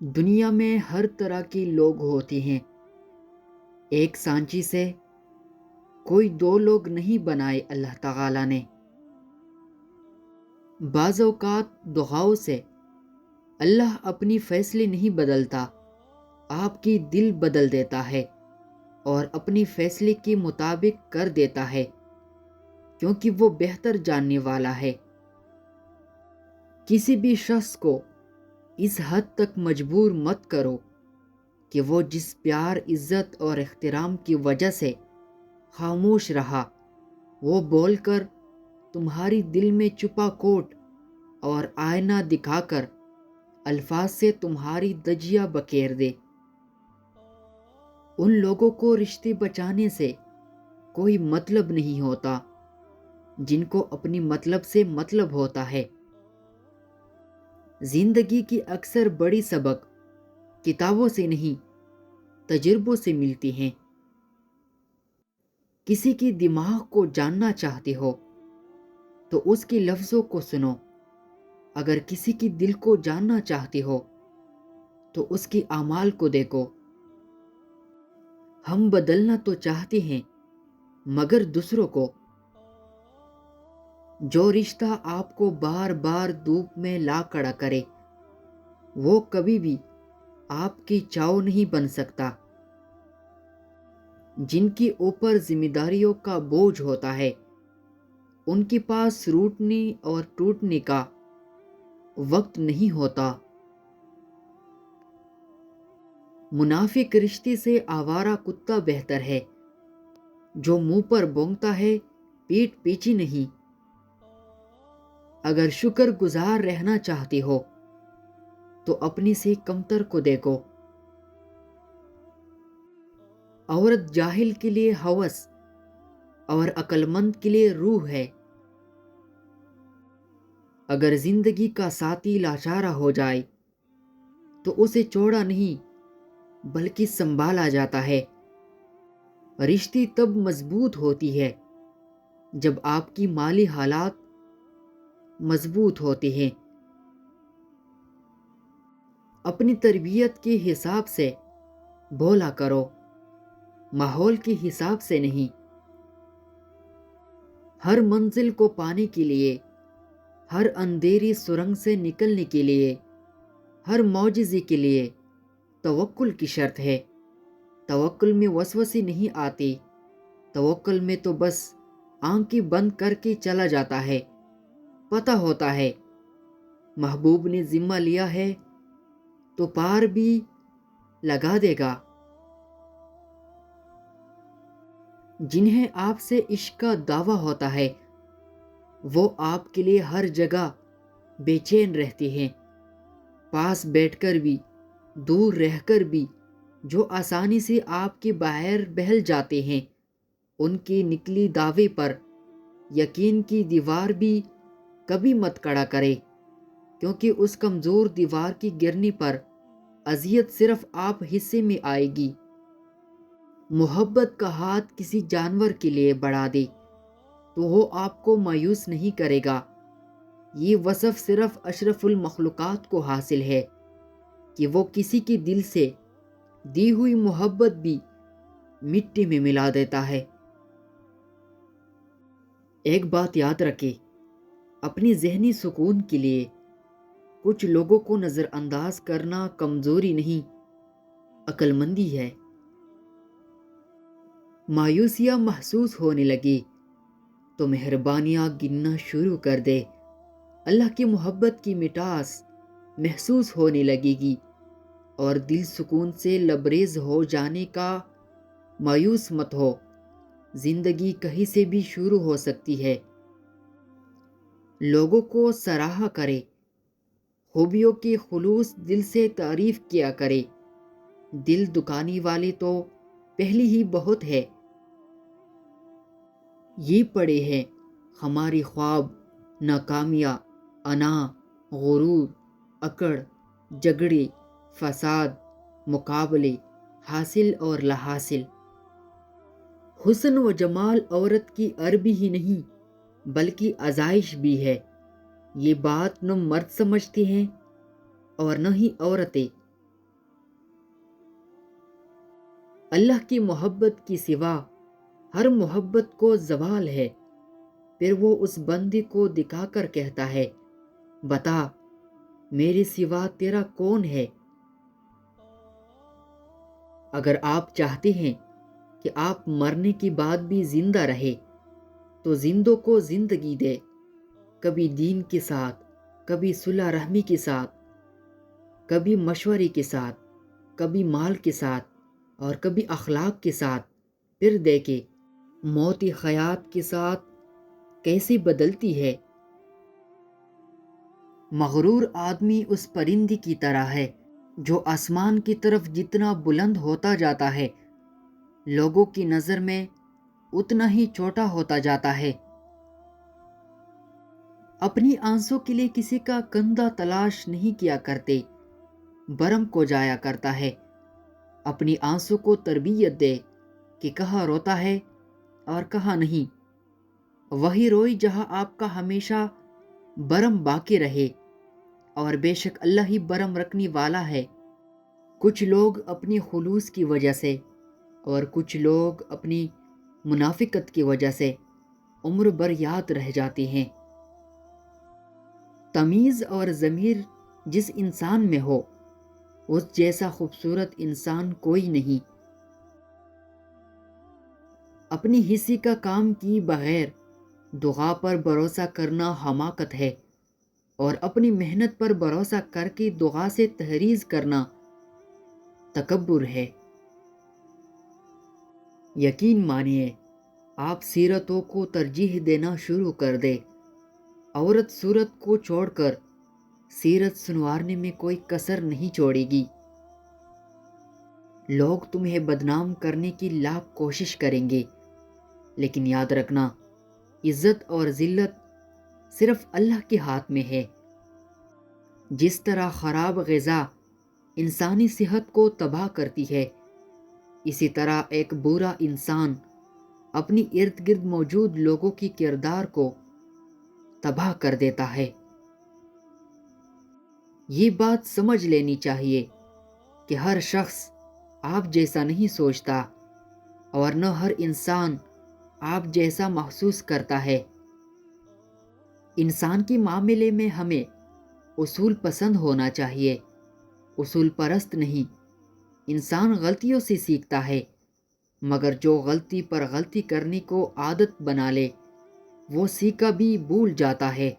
دنیا میں ہر طرح کے لوگ ہوتے ہیں۔ ایک سانچی سے کوئی دو لوگ نہیں بنائے اللہ تعالیٰ نے۔ بعض اوقات دعاؤں سے اللہ اپنی فیصلے نہیں بدلتا، آپ کی دل بدل دیتا ہے اور اپنی فیصلے کے مطابق کر دیتا ہے، کیونکہ وہ بہتر جاننے والا ہے۔ کسی بھی شخص کو اس حد تک مجبور مت کرو کہ وہ جس پیار، عزت اور احترام کی وجہ سے خاموش رہا، وہ بول کر تمہاری دل میں چھپا کوٹ اور آئینہ دکھا کر الفاظ سے تمہاری دجیہ بکیر دے۔ ان لوگوں کو رشتے بچانے سے کوئی مطلب نہیں ہوتا جن کو اپنی مطلب سے مطلب ہوتا ہے۔ زندگی کی اکثر بڑی سبق کتابوں سے نہیں، تجربوں سے ملتی ہیں۔ کسی کی دماغ کو جاننا چاہتے ہو تو اس کے لفظوں کو سنو، اگر کسی کی دل کو جاننا چاہتے ہو تو اس کے اعمال کو دیکھو۔ ہم بدلنا تو چاہتے ہیں مگر دوسروں کو۔ جو رشتہ آپ کو بار بار دھوپ میں لا کھڑا کرے وہ کبھی بھی آپ کی چھاؤں نہیں بن سکتا۔ جن کے اوپر ذمہ داریوں کا بوجھ ہوتا ہے ان کے پاس روٹنے اور ٹوٹنے کا وقت نہیں ہوتا۔ منافق رشتے سے آوارہ کتا بہتر ہے، جو منہ پر بونگتا ہے پیٹھ پیچھے نہیں۔ اگر شکر گزار رہنا چاہتے ہو تو اپنے سے کمتر کو دیکھو۔ عورت جاہل کے لیے ہوس اور عقل مند کے لیے روح ہے۔ اگر زندگی کا ساتھی لاچارہ ہو جائے تو اسے چھوڑا نہیں بلکہ سنبھالا جاتا ہے۔ رشتے تب مضبوط ہوتی ہے جب آپ کی مالی حالات مضبوط ہوتے ہیں۔ اپنی تربیت کے حساب سے بولا کرو، ماحول کے حساب سے نہیں۔ ہر منزل کو پانے کے لیے، ہر اندھیری سرنگ سے نکلنے کے لیے، ہر معجزے کے لیے توکل کی شرط ہے۔ توکل میں وسوسے نہیں آتے، توکل میں تو بس آنکھیں بند کر کے چلا جاتا ہے۔ پتہ ہوتا ہے محبوب نے ذمہ لیا ہے تو پار بھی لگا دے گا۔ جنہیں آپ سے عشق کا دعویٰ ہوتا ہے وہ آپ کے لیے ہر جگہ بے چین رہتے ہیں۔ پاس بیٹھ کر بھی، دور رہ کر بھی جو آسانی سے آپ کے باہر بہل جاتے ہیں، ان کی نکلی دعوے پر یقین کی دیوار بھی کبھی مت کھڑا کرے، کیونکہ اس کمزور دیوار کی گرنے پر اذیت صرف آپ حصے میں آئے گی۔ محبت کا ہاتھ کسی جانور کے لیے بڑھا دے تو وہ آپ کو مایوس نہیں کرے گا۔ یہ وصف صرف اشرف المخلوقات کو حاصل ہے کہ وہ کسی کے دل سے دی ہوئی محبت بھی مٹی میں ملا دیتا ہے۔ ایک بات یاد رکھے، اپنی ذہنی سکون کے لیے کچھ لوگوں کو نظر انداز کرنا کمزوری نہیں، عقل مندی ہے۔ مایوسیاں محسوس ہونے لگی تو مہربانیاں گننا شروع کر دے۔ اللہ کی محبت کی مٹاس محسوس ہونے لگے گی اور دل سکون سے لبریز ہو جانے کا مایوس مت ہو۔ زندگی کہیں سے بھی شروع ہو سکتی ہے۔ لوگوں کو سراہا کرے، خوبیوں کی خلوص دل سے تعریف کیا کرے۔ دل دکانے والے تو پہلی ہی بہت ہے۔ یہ پڑے ہیں ہماری خواب، ناکامیاں، انا، غرور، اکڑ، جھگڑے، فساد، مقابلے، حاصل اور لاحاصل۔ حسن و جمال عورت کی عربی ہی نہیں بلکہ آزائش بھی ہے۔ یہ بات نہ مرد سمجھتے ہیں اور نہ ہی عورتیں۔ اللہ کی محبت کی سوا ہر محبت کو زوال ہے۔ پھر وہ اس بندے کو دکھا کر کہتا ہے، بتا میرے سوا تیرا کون ہے؟ اگر آپ چاہتے ہیں کہ آپ مرنے کے بعد بھی زندہ رہے تو زندوں کو زندگی دے، کبھی دین کے ساتھ، کبھی صلح رحمی کے ساتھ، کبھی مشورے کے ساتھ، کبھی مال کے ساتھ اور کبھی اخلاق کے ساتھ۔ پھر دیکھے موت حیات کے ساتھ کیسے بدلتی ہے۔ مغرور آدمی اس پرندے کی طرح ہے جو آسمان کی طرف جتنا بلند ہوتا جاتا ہے، لوگوں کی نظر میں اتنا ہی چھوٹا ہوتا جاتا ہے۔ اپنی آنسوں کے لیے کسی کا کندھا تلاش نہیں کیا کرتے، برم کو جایا کرتا ہے۔ اپنی آنسوں کو تربیت دے کہ کہاں روتا ہے اور کہاں نہیں۔ وہی روئی جہاں آپ کا ہمیشہ برم باقی رہے، اور بے شک اللہ ہی برم رکھنے والا ہے۔ کچھ لوگ اپنی خلوص کی وجہ سے اور کچھ لوگ اپنی منافقت کی وجہ سے عمر بھر یاد رہ جاتے ہیں۔ تمیز اور ضمیر جس انسان میں ہو، اس جیسا خوبصورت انسان کوئی نہیں۔ اپنی حصے کا کام کی بغیر دعا پر بھروسہ کرنا حماقت ہے، اور اپنی محنت پر بھروسہ کر کے دعا سے تحریض کرنا تکبر ہے۔ یقین مانیے آپ سیرتوں کو ترجیح دینا شروع کر دے، عورت صورت کو چھوڑ کر سیرت سنوارنے میں کوئی کسر نہیں چھوڑے گی۔ لوگ تمہیں بدنام کرنے کی لاکھ کوشش کریں گے، لیکن یاد رکھنا عزت اور ذلت صرف اللہ کے ہاتھ میں ہے۔ جس طرح خراب غذا انسانی صحت کو تباہ کرتی ہے، اسی طرح ایک برا انسان اپنی ارد گرد موجود لوگوں کی کردار کو تباہ کر دیتا ہے۔ یہ بات سمجھ لینی چاہیے کہ ہر شخص آپ جیسا نہیں سوچتا، اور نہ ہر انسان آپ جیسا محسوس کرتا ہے۔ انسان کے معاملے میں ہمیں اصول پسند ہونا چاہیے، اصول پرست نہیں۔ انسان غلطیوں سے سیکھتا ہے، مگر جو غلطی پر غلطی کرنے کو عادت بنا لے وہ سیکھا بھی بھول جاتا ہے۔